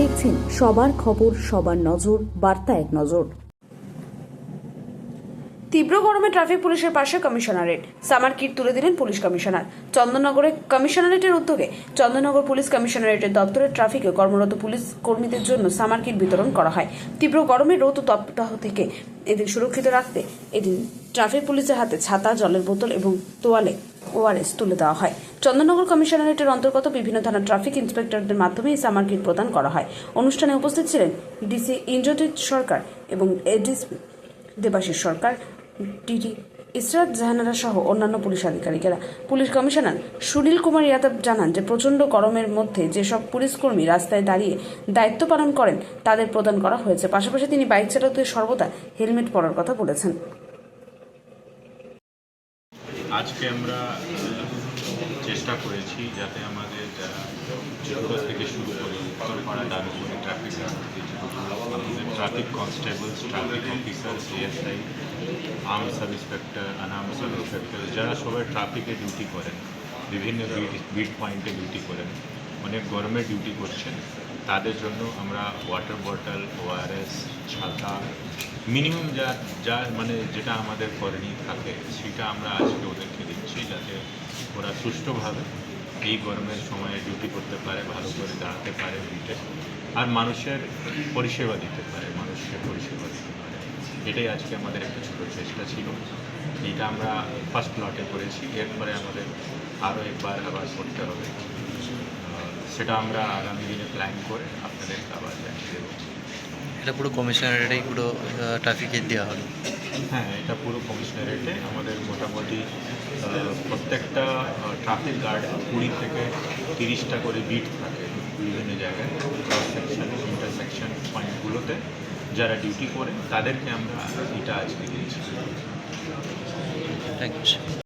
দেখছেন সবার খবর, সবার নজর, বার্তা এক নজর। তীব্র গরমে ট্রাফিক পুলিশের পাশে কমিশনারেট, সামার কিট তুলে দিলেন পুলিশ কমিশনার। চন্দননগরে কমিশনারেটের উদ্যোগে চন্দননগর পুলিশ কমিশনারেটের দপ্তরের ট্রাফিকে কর্মরত পুলিশ কর্মীদের জন্য সামার কিট বিতরণ করা হয়। তীব্র গরমে রৌদ্র তপ্তাহ থেকে এদের সুরক্ষিত রাখতে এদিন ট্রাফিক পুলিশের হাতে ছাতা, জলের বোতল এবং তোয়ালে ওআরএস তুলে দেওয়া হয়। চন্দননগর কমিশনারেটের অন্তর্গত বিভিন্ন থানার ট্রাফিক ইন্সপেক্টরদের মাধ্যমে এই সামার কিট প্রদান করা হয়। অনুষ্ঠানে উপস্থিত ছিলেন ডিসি ইন্দ্রজিৎ সরকার এবং এডিসপি দেবাশিস সরকার, ডিডি ইসরাত জাহানারা সহ অন্যান্য পুলিশ আধিকারিকেরা। পুলিশ কমিশনার সুনীল কুমার ইয়াদব জানান যে প্রচণ্ড গরমের মধ্যে যেসব পুলিশ কর্মী রাস্তায় দাঁড়িয়ে দায়িত্ব পালন করেন তাদের প্রদান করা হয়েছে। পাশাপাশি তিনি বাইক চালকদের সর্বদা হেলমেট পরার কথা বলেছেন। আজকে আমরা চেষ্টা করেছি যাতে আমাদের যারা ত্রিপুরা থেকে শুরু করে উত্তরপাড়া, দাবিপুরে ট্রাফিক আমাদের traffic constables, traffic officer, CSI, arm sub inspector, unarm sub inspector, যারা সবাই ট্রাফিকে ডিউটি করেন, বিভিন্ন বিট পয়েন্টে ডিউটি করেন, অনেক গরমে ডিউটি করছেন, তাদের জন্য আমরা ওয়াটার বটল, ওআরএস, ছাতা, মিনিমাম যা মানে যেটা আমাদের করণীয় থাকে সেটা আমরা আজকে ওদেরকে দিচ্ছি, যাতে ওরা সুষ্ঠুভাবে এই গরমের সময়ে ডিউটি করতে পারে, ভালো করে দাঁড়াতে পারে ডিউটিতে, আর মানুষের পরিষেবা দিতে পারে, এটাই আজকে আমাদের একটা ছোটো চেষ্টা ছিল। এটা আমরা ফার্স্ট লটে করেছি, এরপরে আমাদের আরও একবার আবার করতে হবে। সেটা আমরা আগামী দিনে প্ল্যান করে আপনাদের আবার জানিয়ে দেবো। এটা পুরো কমিশনারেটেই পুরো ট্রাফিকে দেওয়া হলো? হ্যাঁ, এটা পুরো কমিশনারেটে আমাদের মোটামুটি প্রত্যেকটা ট্রাফিক গার্ড 20 থেকে 30টা করে বিট থাকে বিভিন্ন জায়গায়, ক্রস সেকশন, ইন্টারসেকশন পয়েন্টগুলোতে যারা ডিউটি করে তাদেরকে আমরা এটা আজকে দিয়েছি। Thank you.